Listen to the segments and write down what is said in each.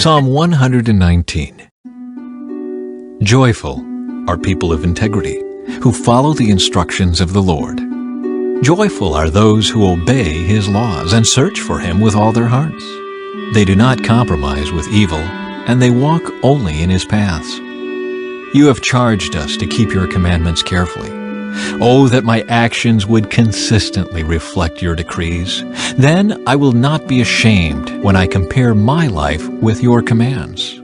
Psalm 119. Joyful are people of integrity, who follow the instructions of the Lord. Joyful are those who obey His laws and search for Him with all their hearts. They do not compromise with evil, and they walk only in His paths. You have charged us to keep your commandments carefully. Oh, that my actions would consistently reflect your decrees. Then I will not be ashamed when I compare my life with your commands.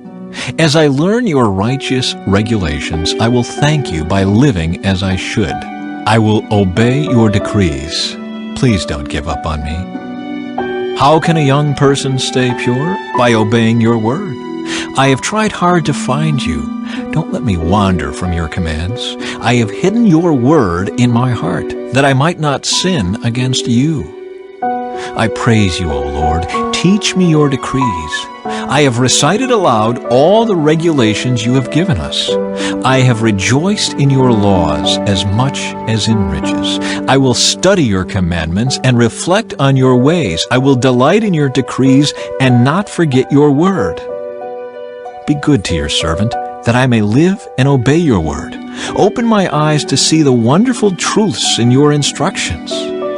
As I learn your righteous regulations, I will thank you by living as I should. I will obey your decrees. Please don't give up on me. How can a young person stay pure? By obeying your word. I have tried hard to find you. Don't let me wander from your commands. I have hidden your word in my heart, that I might not sin against you. I praise you, O Lord. Teach me your decrees. I have recited aloud all the regulations you have given us. I have rejoiced in your laws as much as in riches. I will study your commandments and reflect on your ways. I will delight in your decrees and not forget your word. Be good to your servant, that I may live and obey your word. Open my eyes to see the wonderful truths in your instructions.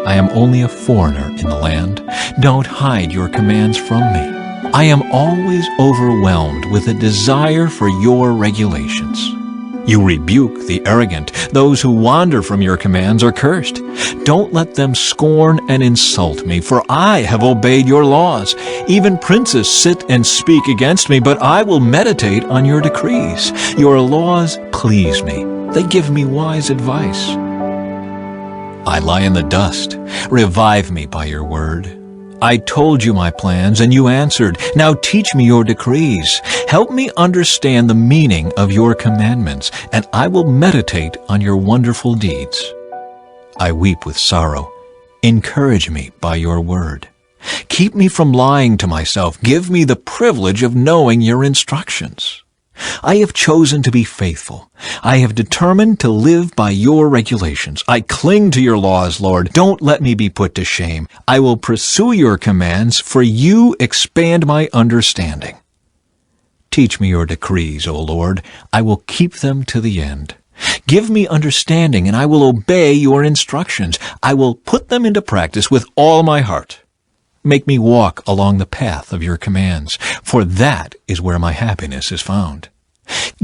I am only a foreigner in the land. Don't hide your commands from me. I am always overwhelmed with a desire for your regulations. You rebuke the arrogant. Those who wander from your commands are cursed. Don't let them scorn and insult me, for I have obeyed your laws. Even princes sit and speak against me, but I will meditate on your decrees. Your laws please me. They give me wise advice. I lie in the dust. Revive me by your word. I told you my plans, and you answered. Now teach me your decrees. Help me understand the meaning of your commandments, and I will meditate on your wonderful deeds. I weep with sorrow. Encourage me by your word. Keep me from lying to myself. Give me the privilege of knowing your instructions. I have chosen to be faithful. I have determined to live by your regulations. I cling to your laws, Lord. Don't let me be put to shame. I will pursue your commands, for you expand my understanding. Teach me your decrees, O Lord. I will keep them to the end. Give me understanding, and I will obey your instructions. I will put them into practice with all my heart. Make me walk along the path of your commands, for that is where my happiness is found.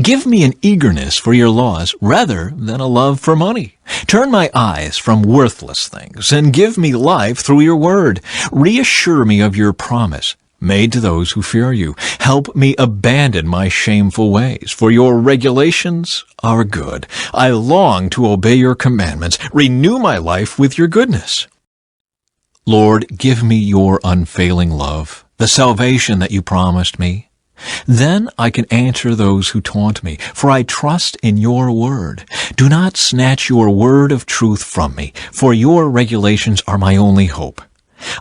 Give me an eagerness for your laws rather than a love for money. Turn my eyes from worthless things and give me life through your word. Reassure me of your promise made to those who fear you. Help me abandon my shameful ways, for your regulations are good. I long to obey your commandments. Renew my life with your goodness. Lord, give me your unfailing love, the salvation that you promised me. Then I can answer those who taunt me, for I trust in your word. Do not snatch your word of truth from me, for your regulations are my only hope.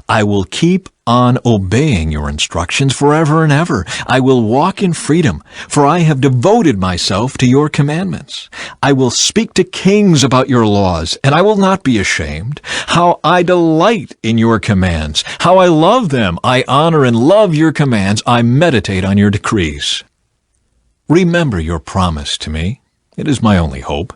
I will keep on obeying your instructions forever and ever. I will walk in freedom, for I have devoted myself to your commandments. I will speak to kings about your laws, and I will not be ashamed. How I delight in your commands! How I love them! I honor and love your commands. I meditate on your decrees. Remember your promise to me. It is my only hope.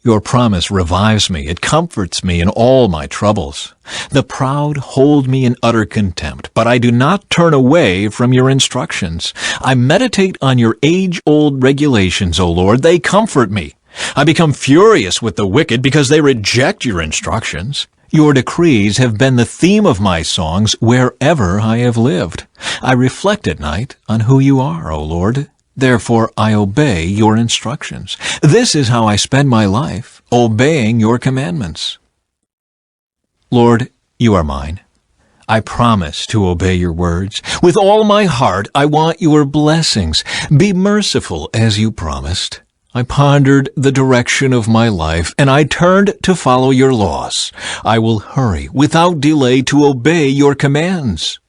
Your promise revives me. It comforts me in all my troubles. The proud hold me in utter contempt, but I do not turn away from your instructions. I meditate on your age-old regulations, O Lord. They comfort me. I become furious with the wicked because they reject your instructions. Your decrees have been the theme of my songs wherever I have lived. I reflect at night on who you are, O Lord. Therefore, I obey your instructions. This is how I spend my life, obeying your commandments. Lord, you are mine. I promise to obey your words. With all my heart, I want your blessings. Be merciful as you promised. I pondered the direction of my life, and I turned to follow your laws. I will hurry without delay to obey your commands.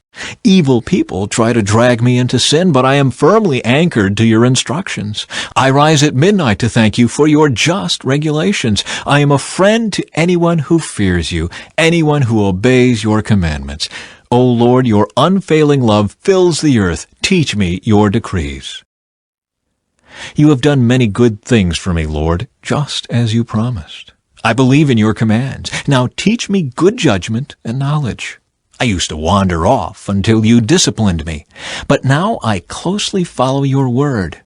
Evil people try to drag me into sin, but I am firmly anchored to your instructions. I rise at midnight to thank you for your just regulations. I am a friend to anyone who fears you, anyone who obeys your commandments. O Lord, your unfailing love fills the earth. Teach me your decrees. You have done many good things for me, Lord, just as you promised. I believe in your commands. Now teach me good judgment and knowledge. I used to wander off until you disciplined me, but now I closely follow your word.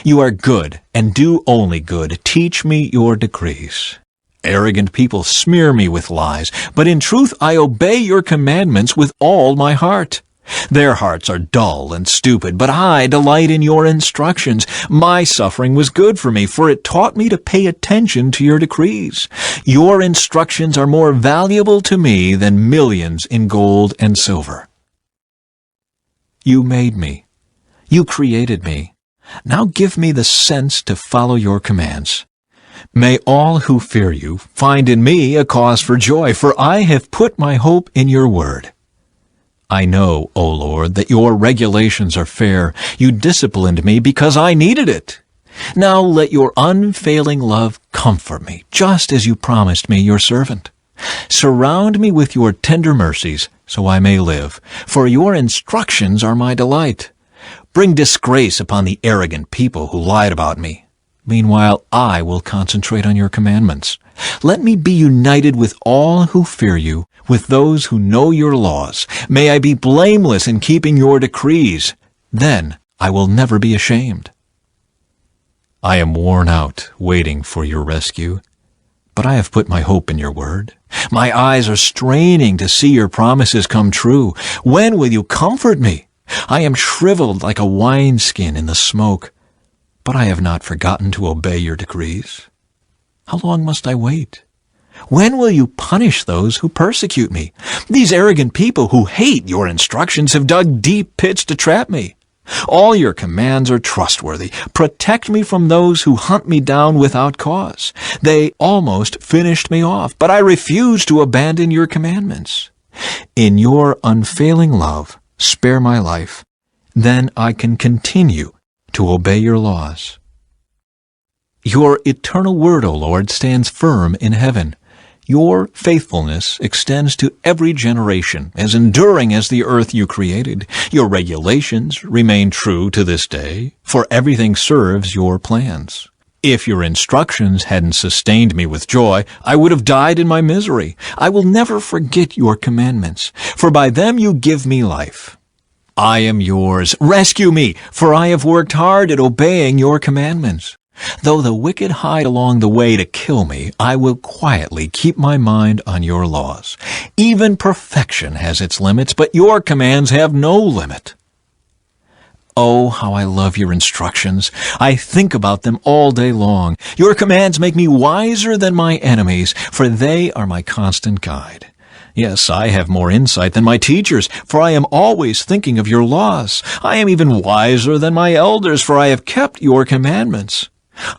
You are good and do only good. Teach me your decrees. Arrogant people smear me with lies, but in truth I obey your commandments with all my heart. Their hearts are dull and stupid, but I delight in your instructions. My suffering was good for me, for it taught me to pay attention to your decrees. Your instructions are more valuable to me than millions in gold and silver. You made me. You created me. Now give me the sense to follow your commands. May all who fear you find in me a cause for joy, for I have put my hope in your word. I know, O Lord, that your regulations are fair. You disciplined me because I needed it. Now let your unfailing love comfort me, just as you promised me, your servant. Surround me with your tender mercies, so I may live, for your instructions are my delight. Bring disgrace upon the arrogant people who lied about me. Meanwhile, I will concentrate on your commandments. Let me be united with all who fear you, with those who know your laws. May I be blameless in keeping your decrees. Then I will never be ashamed. I am worn out waiting for your rescue, but I have put my hope in your word. My eyes are straining to see your promises come true. When will you comfort me? I am shriveled like a wineskin in the smoke, but I have not forgotten to obey your decrees. How long must I wait? When will you punish those who persecute me? These arrogant people who hate your instructions have dug deep pits to trap me. All your commands are trustworthy. Protect me from those who hunt me down without cause. They almost finished me off, but I refuse to abandon your commandments. In your unfailing love, spare my life. Then I can continue to obey your laws. Your eternal word, O Lord, stands firm in heaven. Your faithfulness extends to every generation, as enduring as the earth you created. Your regulations remain true to this day, for everything serves your plans. If your instructions hadn't sustained me with joy, I would have died in my misery. I will never forget your commandments, for by them you give me life. I am yours. Rescue me, for I have worked hard at obeying your commandments. Though the wicked hide along the way to kill me, I will quietly keep my mind on your laws. Even perfection has its limits, but your commands have no limit. Oh, how I love your instructions. I think about them all day long. Your commands make me wiser than my enemies, for they are my constant guide. Yes, I have more insight than my teachers, for I am always thinking of your laws. I am even wiser than my elders, for I have kept your commandments.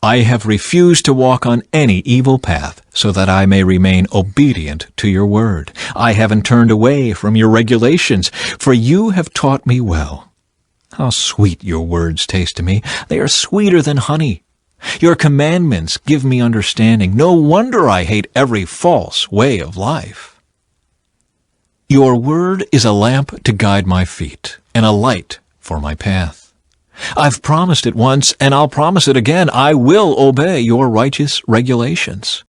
I have refused to walk on any evil path, so that I may remain obedient to your word. I haven't turned away from your regulations, for you have taught me well. How sweet your words taste to me. They are sweeter than honey. Your commandments give me understanding. No wonder I hate every false way of life. Your word is a lamp to guide my feet, and a light for my path. I've promised it once, and I'll promise it again. I will obey your righteous regulations.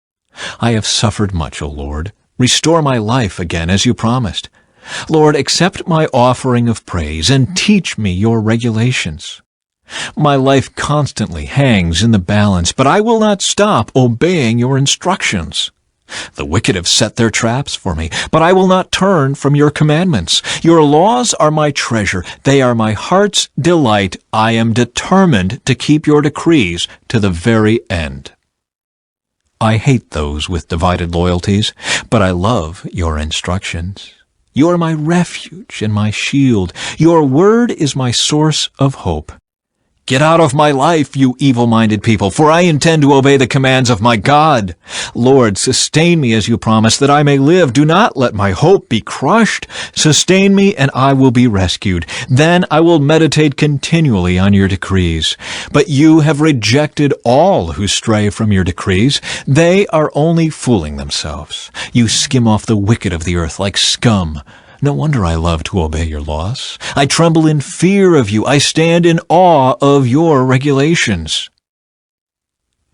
I have suffered much, O Lord. Restore my life again as you promised. Lord, accept my offering of praise and teach me your regulations. My life constantly hangs in the balance, but I will not stop obeying your instructions. The wicked have set their traps for me, but I will not turn from your commandments. Your laws are my treasure. They are my heart's delight. I am determined to keep your decrees to the very end. I hate those with divided loyalties, but I love your instructions. You are my refuge and my shield. Your word is my source of hope. Get out of my life, you evil-minded people, for I intend to obey the commands of my God. Lord, sustain me as you promised, that I may live. Do not let my hope be crushed. Sustain me, and I will be rescued. Then I will meditate continually on your decrees. But you have rejected all who stray from your decrees. They are only fooling themselves. You skim off the wicked of the earth like scum. No wonder I love to obey your laws. I tremble in fear of you. I stand in awe of your regulations.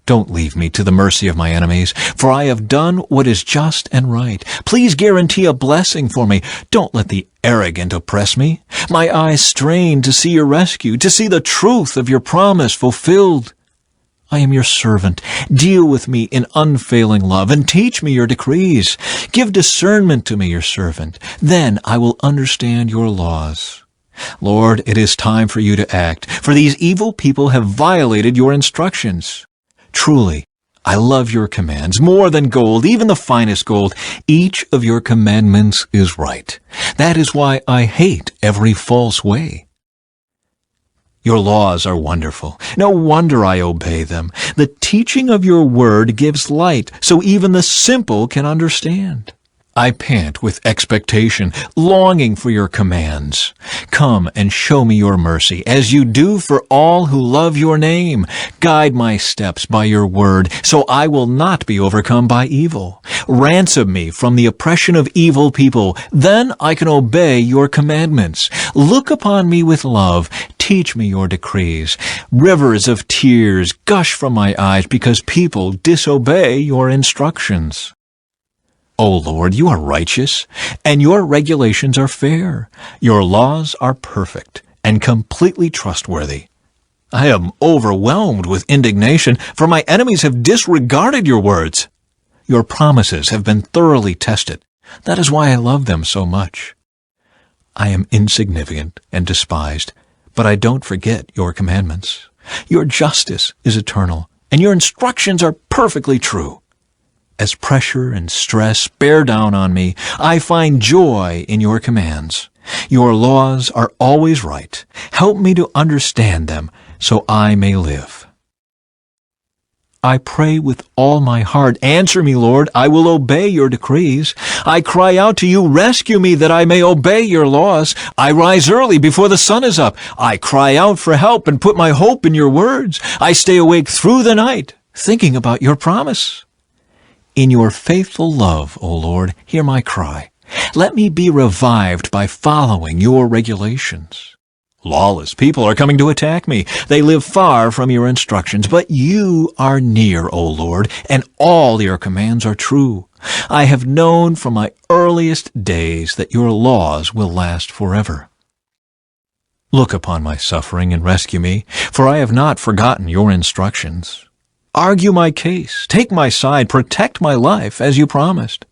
Don't leave me to the mercy of my enemies, for I have done what is just and right. Please guarantee a blessing for me. Don't let the arrogant oppress me. My eyes strain to see your rescue, to see the truth of your promise fulfilled. I am your servant. Deal with me in unfailing love and teach me your decrees. Give discernment to me, your servant. Then I will understand your laws. Lord, it is time for you to act, for these evil people have violated your instructions. Truly, I love your commands more than gold, even the finest gold. Each of your commandments is right. That is why I hate every false way. Your laws are wonderful. No wonder I obey them. The teaching of your word gives light, so even the simple can understand. I pant with expectation, longing for your commands. Come and show me your mercy, as you do for all who love your name. Guide my steps by your word, so I will not be overcome by evil. Ransom me from the oppression of evil people, then I can obey your commandments. Look upon me with love. Teach me your decrees. Rivers of tears gush from my eyes because people disobey your instructions. O Lord, you are righteous, and your regulations are fair. Your laws are perfect and completely trustworthy. I am overwhelmed with indignation, for my enemies have disregarded your words. Your promises have been thoroughly tested. That is why I love them so much. I am insignificant and despised, but I don't forget your commandments. Your justice is eternal, and your instructions are perfectly true. As pressure and stress bear down on me, I find joy in your commands. Your laws are always right. Help me to understand them, so I may live. I pray with all my heart. Answer me, Lord. I will obey your decrees. I cry out to you, rescue me that I may obey your laws. I rise early before the sun is up. I cry out for help and put my hope in your words. I stay awake through the night, thinking about your promise. In your faithful love, O Lord, hear my cry. Let me be revived by following your regulations. Lawless people are coming to attack me. They live far from your instructions, but you are near, O Lord, and all your commands are true. I have known from my earliest days that your laws will last forever. Look upon my suffering and rescue me, for I have not forgotten your instructions. Argue my case, take my side, protect my life, as you promised.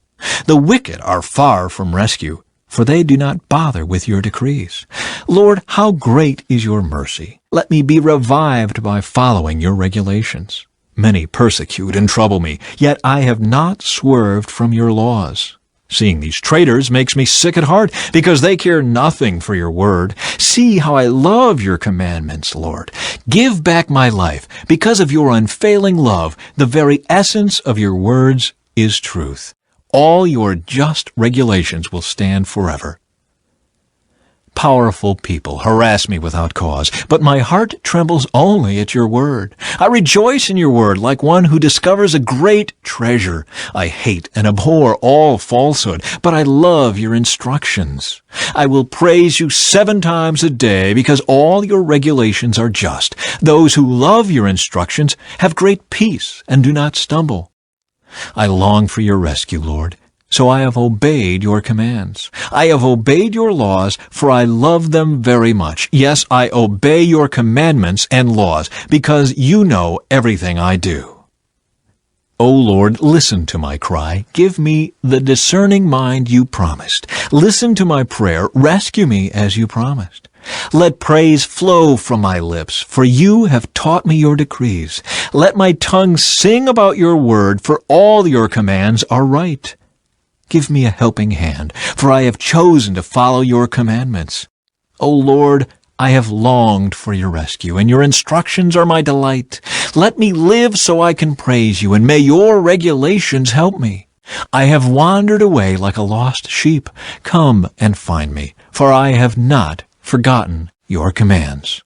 The wicked are far from rescue, for they do not bother with your decrees. Lord, how great is your mercy! Let me be revived by following your regulations. Many persecute and trouble me, yet I have not swerved from your laws. Seeing these traitors makes me sick at heart, because they care nothing for your word. See how I love your commandments, Lord. Give back my life. Because of your unfailing love, the very essence of your words is truth. All your just regulations will stand forever. Powerful people harass me without cause, but my heart trembles only at your word. I rejoice in your word like one who discovers a great treasure. I hate and abhor all falsehood, but I love your instructions. I will praise you 7 times a day because all your regulations are just. Those who love your instructions have great peace and do not stumble. I long for your rescue, Lord. So I have obeyed your commands. I have obeyed your laws, for I love them very much. Yes, I obey your commandments and laws, because you know everything I do. O Lord, listen to my cry. Give me the discerning mind you promised. Listen to my prayer. Rescue me as you promised. Let praise flow from my lips, for you have taught me your decrees. Let my tongue sing about your word, for all your commands are right. Give me a helping hand, for I have chosen to follow your commandments. O Lord, I have longed for your rescue, and your instructions are my delight. Let me live so I can praise you, and may your regulations help me. I have wandered away like a lost sheep. Come and find me, for I have not forgotten your commands.